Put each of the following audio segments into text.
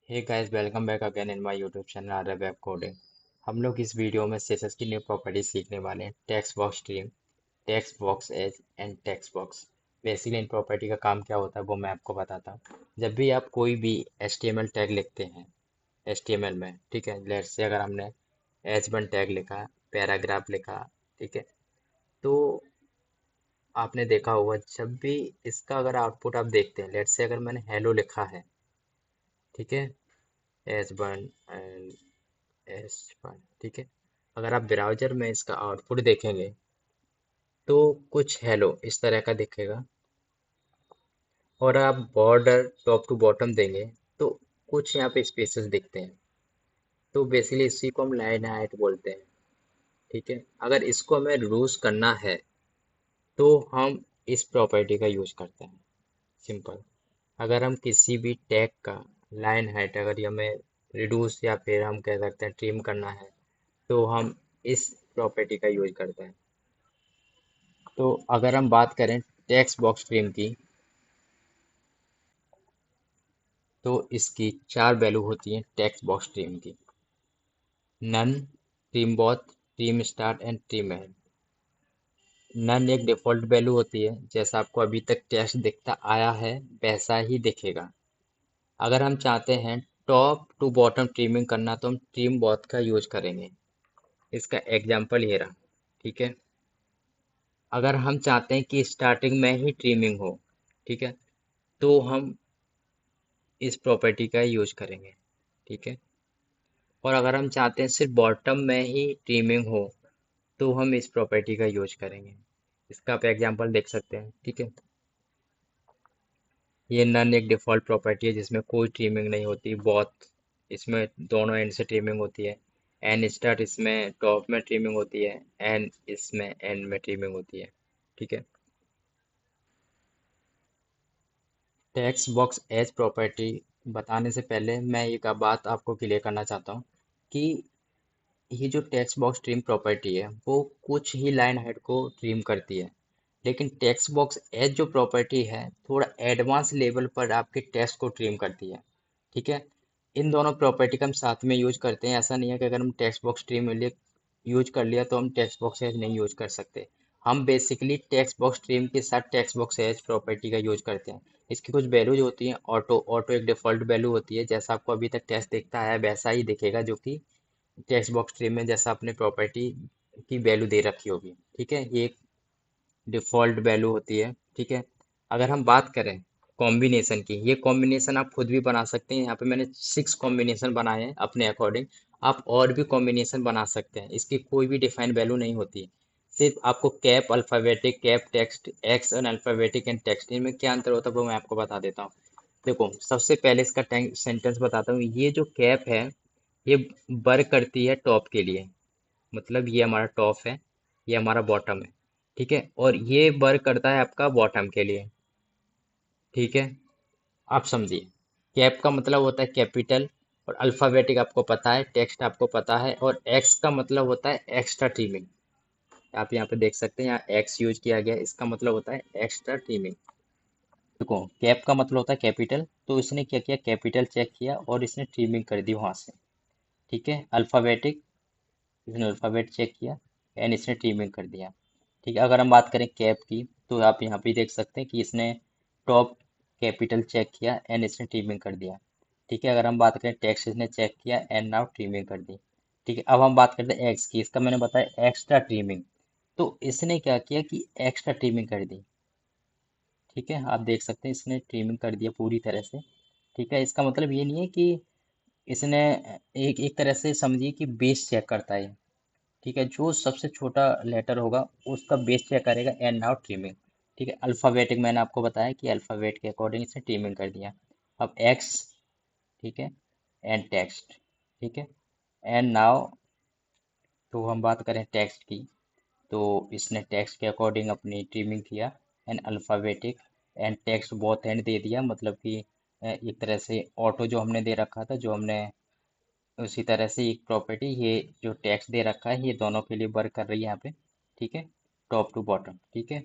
Hey guys, welcome back again in my YouTube channel R Web Coding. हम लोग इस video में CSS की न्यू प्रॉपर्टी सीखने वाले हैं। Text box trim, text box edge and text box. Basically इन प्रॉपर्टी का काम क्या होता है वो मैं आपको बताता हूँ। जब भी आप कोई भी एचटीएमएल टैग लिखते हैं एचटीएमएल में, ठीक है, लेट्स से अगर हमने एच1 टैग लिखा, पैराग्राफ लिखा, ठीक है, तो आपने देखा होगा जब भी इसका अगर आउटपुट आप देखते हैं, लेट्स से अगर मैंने हेलो लिखा है, ठीक है, एच1 एंड एच1, ठीक है, अगर आप ब्राउजर में इसका आउटपुट देखेंगे तो कुछ हेलो इस तरह का दिखेगा। और आप बॉर्डर टॉप टू बॉटम देंगे तो कुछ यहाँ पे स्पेसेस दिखते हैं। तो बेसिकली इसी को हम लाइन हाइट बोलते हैं, ठीक है। अगर इसको हमें रिड्यूस करना है तो हम इस प्रॉपर्टी का यूज करते हैं, सिंपल। अगर हम किसी भी टैग का लाइन हाइट अगर ये हमें रिड्यूस या फिर हम कह सकते हैं ट्रिम करना है तो हम इस प्रॉपर्टी का यूज करते हैं। तो अगर हम बात करें टेक्स्ट बॉक्स ट्रिम की, तो इसकी चार वैल्यू होती हैं टेक्स्ट बॉक्स ट्रिम की: none, trim both, trim start and trim end. None एक डिफॉल्ट वैल्यू होती है, जैसा आपको अभी तक टेक्स्ट दिखता आया है वैसा ही दिखेगा। अगर हम चाहते हैं टॉप टू बॉटम ट्रिमिंग करना तो हम ट्रिम बॉथ का यूज करेंगे। इसका एग्जाम्पल ये रहा, ठीक है। अगर हम चाहते हैं कि स्टार्टिंग में ही ट्रिमिंग हो, ठीक है, तो हम इस प्रॉपर्टी का यूज करेंगे, ठीक है। और अगर हम चाहते हैं सिर्फ बॉटम में ही ट्रिमिंग हो तो हम इस प्रॉपर्टी का यूज करेंगे। इसका आप एग्जांपल देख सकते हैं, ठीक है। ये नन एक डिफ़ॉल्ट प्रॉपर्टी है जिसमें कोई ट्रिमिंग नहीं होती। बॉथ इसमें दोनों एंड से ट्रिमिंग होती है। एंड स्टार्ट इसमें टॉप में ट्रिमिंग होती है। एंड इसमें एंड में ट्रिमिंग होती है, ठीक है। टेक्स्ट बॉक्स एज प्रॉपर्टी बताने से पहले मैं एक बात आपको क्लियर करना चाहता हूँ कि ये जो टेक्स्ट बॉक्स ट्रिम प्रॉपर्टी है वो कुछ ही लाइन हाइट को ट्रिम करती है, लेकिन टेक्स्ट बॉक्स एज जो प्रॉपर्टी है थोड़ा एडवांस लेवल पर आपके टेक्स्ट को ट्रिम करती है, ठीक है। इन दोनों प्रॉपर्टी का हम साथ में यूज करते हैं। ऐसा नहीं है कि अगर हम टेक्स्ट बॉक्स ट्रिम यूज कर लिया तो हम टेक्स्ट बॉक्स एज नहीं यूज कर सकते। हम बेसिकली टेक्स्ट बॉक्स ट्रिम के साथ टेक्स्ट बॉक्स एज प्रॉपर्टी का यूज करते हैं। इसकी कुछ वैल्यूज होती हैं। ऑटो ऑटो एक डिफॉल्ट वैल्यू होती है, जैसा आपको अभी तक टेक्स्ट दिखता है वैसा ही दिखेगा, जो कि टेक्स्ट बॉक्स ट्री में जैसा आपने प्रॉपर्टी की वैल्यू दे रखी होगी, ठीक है। ये एक डिफ़ॉल्ट वैल्यू होती है, ठीक है। अगर हम बात करें कॉम्बिनेशन की, ये कॉम्बिनेशन आप खुद भी बना सकते हैं। यहाँ पे मैंने 6 कॉम्बिनेशन बनाए हैं अपने अकॉर्डिंग। आप और भी कॉम्बिनेशन बना सकते हैं, इसकी कोई भी डिफाइन वैल्यू नहीं होती। सिर्फ आपको cap alphabetic, cap text, ex and alphabetic and text, इनमें क्या अंतर होता है वो मैं आपको बता देता हूँ। देखो, सबसे पहले इसका सेंटेंस बताता हूँ। ये जो कैप है ये वर्क करती है टॉप के लिए, मतलब ये हमारा टॉप है, ये हमारा बॉटम है, ठीक है। और ये वर्क करता है आपका बॉटम के लिए, ठीक है। आप समझिए, कैप का मतलब होता है कैपिटल, और अल्फ़ाबेटिक आपको पता है, टेक्स्ट आपको पता है, और एक्स का मतलब होता है एक्स्ट्रा ट्रिमिंग। आप यहाँ पे देख सकते हैं, यहाँ एक्स यूज किया गया है, इसका मतलब होता है एक्स्ट्रा ट्रिमिंग। देखो, कैप का मतलब होता है कैपिटल, तो इसने क्या किया, कैपिटल चेक किया और इसने ट्रिमिंग कर दी वहां से, ठीक है। अल्फ़ाबेटिक, इसने अल्फ़ाबेट चेक किया एंड इसने ट्रिमिंग कर दिया, ठीक है। अगर हम बात करें कैप की तो आप यहाँ पे देख सकते हैं कि इसने टॉप कैपिटल चेक किया एंड इसने ट्रिमिंग कर दिया, ठीक है। अगर हम बात करें टेक्स्ट, इसने चेक किया एंड नाउ ट्रिमिंग कर दी, ठीक है। अब हम बात करते हैं एक्स की, इसका मैंने बताया एक्स्ट्रा ट्रिमिंग, तो इसने क्या किया कि एक्स्ट्रा ट्रिमिंग कर दी, ठीक है। आप देख सकते हैं इसने ट्रिमिंग कर दिया पूरी तरह से, ठीक है। इसका मतलब ये नहीं है कि इसने एक एक तरह से समझिए कि बेस चेक करता है, ठीक है। जो सबसे छोटा लेटर होगा उसका बेस चेक करेगा एंड नाउ ट्रिमिंग, ठीक है। अल्फ़ाबेटिक मैंने आपको बताया कि अल्फ़ाबेट के अकॉर्डिंग इसने ट्रिमिंग कर दिया। अब एक्स, ठीक है, एंड टेक्स्ट, ठीक है, एंड नाउ तो हम बात करें टेक्स्ट की, तो इसने टेक्स्ट के अकॉर्डिंग अपनी ट्रिमिंग किया। And alphabetic and text both and they दिया, मतलब कि एक तरह से ऑटो जो हमने दे रखा था, जो हमने उसी तरह से एक प्रॉपर्टी ये जो टैक्स दे रखा है ये दोनों के लिए वर्क कर रही है यहाँ पे, ठीक है, टॉप टू बॉटम, ठीक है।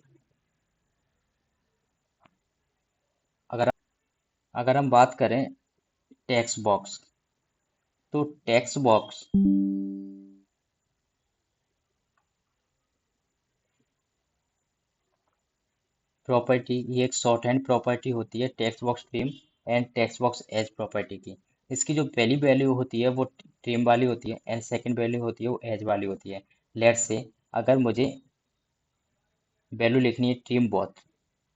अगर अगर हम बात करें टेक्स्ट बॉक्स। तो टेक्स्ट बॉक्स प्रॉपर्टी, ये एक शॉर्ट हैंड प्रॉपर्टी होती है text box trim and text box edge property की। इसकी जो पहली वैल्यू होती है वो ट्रिम वाली होती है एंड सेकंड वैल्यू होती है वो एज वाली होती है। लेट्स से अगर मुझे वैल्यू लिखनी है ट्रिम बॉथ,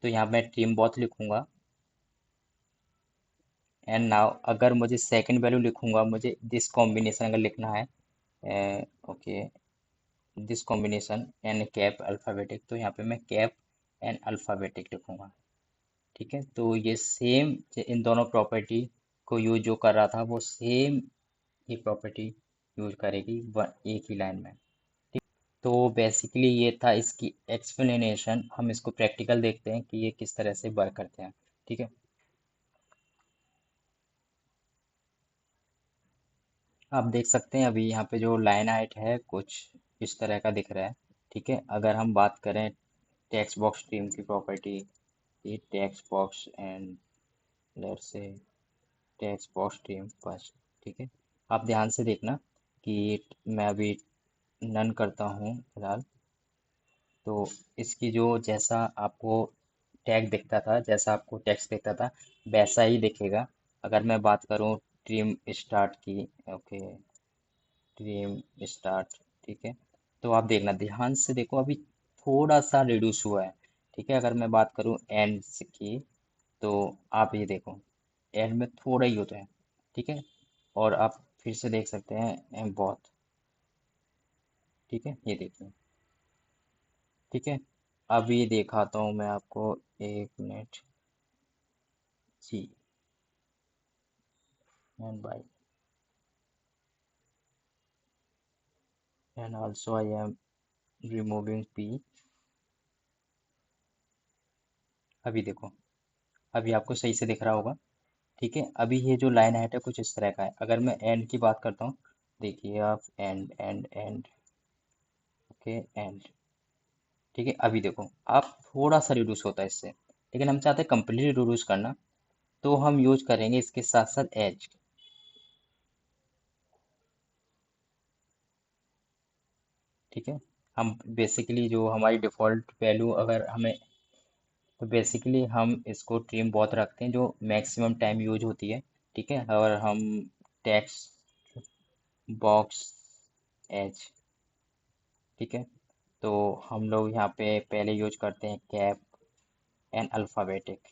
तो यहाँ मैं ट्रिम बॉथ लिखूंगा। एंड नाउ अगर मुझे सेकंड वैल्यू लिखूंगा, मुझे दिस कॉम्बिनेशन अगर लिखना है, okay, this combination and cap alphabetic, तो यहाँ पे मैं कैप एंड अल्फ़ाबेटिक लिखूंगा। ठीक है, तो ये सेम इन दोनों प्रॉपर्टी को यूज जो कर रहा था वो सेम ये प्रॉपर्टी यूज करेगी एक ही लाइन में। तो बेसिकली ये था इसकी एक्सप्लेनेशन। हम इसको प्रैक्टिकल देखते हैं कि ये किस तरह से वर्क करते हैं। ठीक है, आप देख सकते हैं अभी यहाँ पे जो लाइन हाइट है कुछ इस तरह का दिख रहा है। ठीक है, अगर हम बात करें टेक्स्ट बॉक्स स्ट्रीम की प्रॉपर्टी, ये text box and let's say text box stream first. ठीक है, आप ध्यान से देखना कि मैं अभी नन करता हूँ फिलहाल। तो इसकी जो जैसा आपको टैग दिखता था, जैसा आपको टेक्स्ट दिखता था वैसा ही दिखेगा। अगर मैं बात करूँ ट्रिम स्टार्ट की, ओके, ट्रिम स्टार्ट। ठीक है, तो आप देखना ध्यान से देखो अभी थोड़ा सा रिड्यूस हुआ है। ठीक है, अगर मैं बात करूँ एंड की, तो आप ये देखो एंड में थोड़ा ही होता है। ठीक है, और आप फिर से देख सकते हैं बहुत। ठीक है, ये देखिए। ठीक है, अब ये दिखाता हूँ मैं आपको, एक मिनट। जी, and by, and also I am removing P. अभी देखो, अभी आपको सही से दिख रहा होगा। ठीक है, अभी ये जो लाइन हाइट है कुछ इस तरह का है। अगर मैं एंड की बात करता हूँ, देखिए आप and and and, okay and. ठीक है, अभी देखो आप थोड़ा सा रिड्यूस होता है इससे, लेकिन हम चाहते हैं कंप्लीटली रिड्यूस करना, तो हम यूज करेंगे इसके साथ साथ एज। ठीक है, हम बेसिकली जो हमारी डिफ़ॉल्ट वैल्यू अगर हमें, तो बेसिकली हम इसको ट्रिम बहुत रखते हैं जो मैक्सिमम टाइम यूज होती है। ठीक है, और हम टेक्स्ट बॉक्स एज। ठीक है, तो हम लोग यहाँ पे पहले यूज करते हैं cap and alphabetic.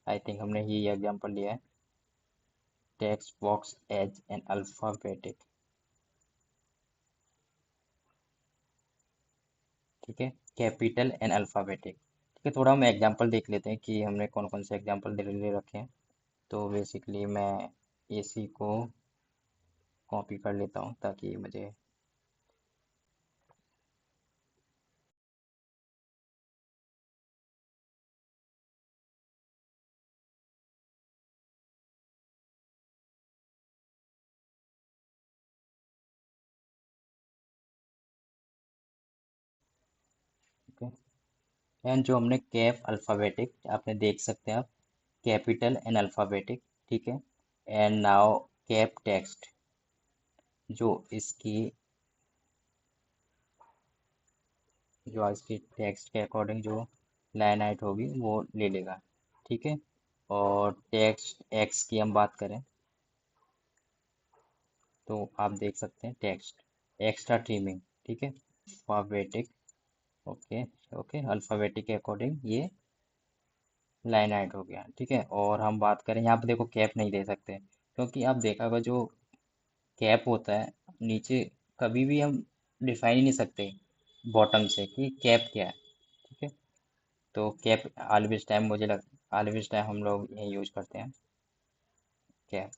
I think हमने ये एग्जांपल लिया है, text box edge and alphabetic. ठीक है, कैपिटल एंड अल्फ़ाबेटिक। ठीक है, थोड़ा हम एग्जांपल देख लेते हैं कि हमने कौन कौन से एग्जांपल दे ले रखे हैं। तो बेसिकली मैं इसी को कॉपी कर लेता हूँ ताकि मुझे, ठीक है। एंड जो हमने कैप अल्फ़ाबेटिक, आपने देख सकते हैं आप, कैपिटल एंड अल्फ़ाबेटिक। ठीक है, एंड नाउ कैप टेक्स्ट, जो इसकी, जो इसकी टेक्स्ट के अकॉर्डिंग जो लाइन हाइट होगी वो ले लेगा। ठीक है, और टेक्स्ट एक्स की हम बात करें, तो आप देख सकते हैं टेक्स्ट एक्स्ट्रा ट्रिमिंग। ठीक है, अल्फ़ाबेटिक, ओके, ओके, अल्फ़ाबेटिक के अकॉर्डिंग ये लाइन हाइट हो गया। ठीक है, और हम बात करें यहाँ पे देखो कैप नहीं दे सकते, क्योंकि आप देखा होगा जो कैप होता है नीचे, कभी भी हम डिफाइन ही नहीं सकते बॉटम से कि कैप क्या है। ठीक है, तो कैप ऑलवेज टाइम, मुझे लग ऑलवेज टाइम हम लोग ये यूज करते हैं कैप,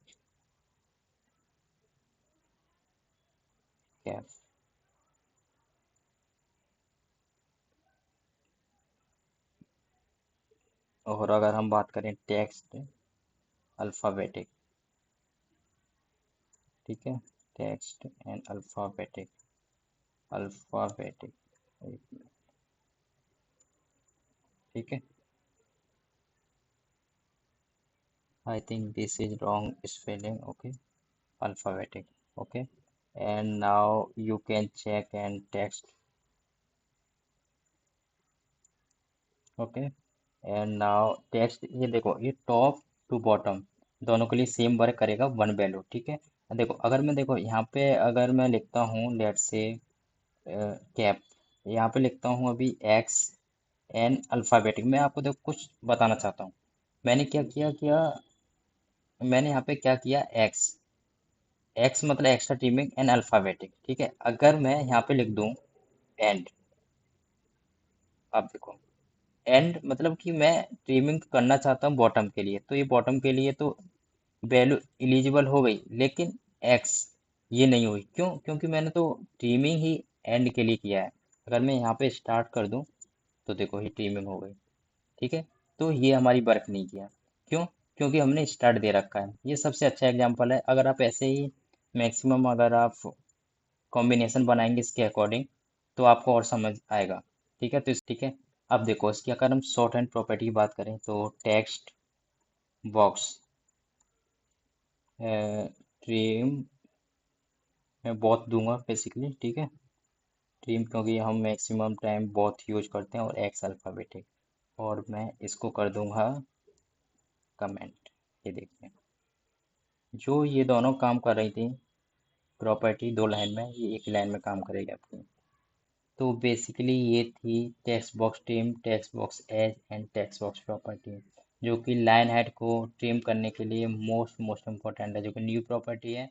कैप। और अगर हम बात करें टेक्स्ट अल्फ़ाबेटिक, ठीक है, टेक्स्ट एंड अल्फ़ाबेटिक, अल्फ़ाबेटिक, ठीक है। I think this is wrong spelling. Okay, alphabetic. Okay, and now you can check and text. Okay, and now text ये देखो, ये टॉप टू बॉटम दोनों के लिए सेम वर्क करेगा, वन वैल्यू। ठीक है, देखो अगर मैं, देखो यहाँ पे अगर मैं लिखता हूँ लेट से कैप, यहाँ पे लिखता हूँ अभी एक्स एन अल्फ़ाबेटिक। मैं आपको देखो कुछ बताना चाहता हूँ। मैंने क्या किया किया मैंने यहाँ पे क्या किया, एक्स, एक्स मतलब एक्स्ट्रा टीमिंग एन अल्फ़ाबेटिक। ठीक है, अगर मैं यहाँ पे लिख दूँ एंड, आप देखो एंड मतलब कि मैं ट्रिमिंग करना चाहता हूँ बॉटम के लिए, तो ये बॉटम के लिए तो वैल्यू एलिजिबल हो गई, लेकिन एक्स ये नहीं हुई। क्यों? क्योंकि मैंने तो ट्रिमिंग ही एंड के लिए किया है। अगर मैं यहाँ पे स्टार्ट कर दूँ तो देखो ये ट्रिमिंग हो गई। ठीक है, तो ये हमारी वर्क नहीं किया। क्यों? क्योंकि हमने स्टार्ट दे रखा है। ये सबसे अच्छा एग्जांपल है। अगर आप ऐसे ही मैक्सिमम अगर आप कॉम्बिनेशन बनाएंगे इसके अकॉर्डिंग, तो आपको और समझ आएगा। ठीक है, तो ठीक है, अब देखो इसकी अगर हम शॉर्ट हैंड प्रॉपर्टी की बात करें तो टेक्स्ट बॉक्स ट्रिम, मैं बहुत दूंगा बेसिकली। ठीक है, ट्रिम क्योंकि हम मैक्सिमम टाइम बहुत यूज करते हैं, और एक्स अल्फ़ाबेटिक, और मैं इसको कर दूंगा कमेंट। ये देखते हैं, जो ये दोनों काम कर रही थी प्रॉपर्टी दो लाइन में, ये एक लाइन में काम करेगी आपकी। तो बेसिकली ये थी text box trim, text box edge and text box property, जो कि लाइन हेड को ट्रिम करने के लिए मोस्ट इम्पोर्टेंट है, जो कि न्यू प्रॉपर्टी है।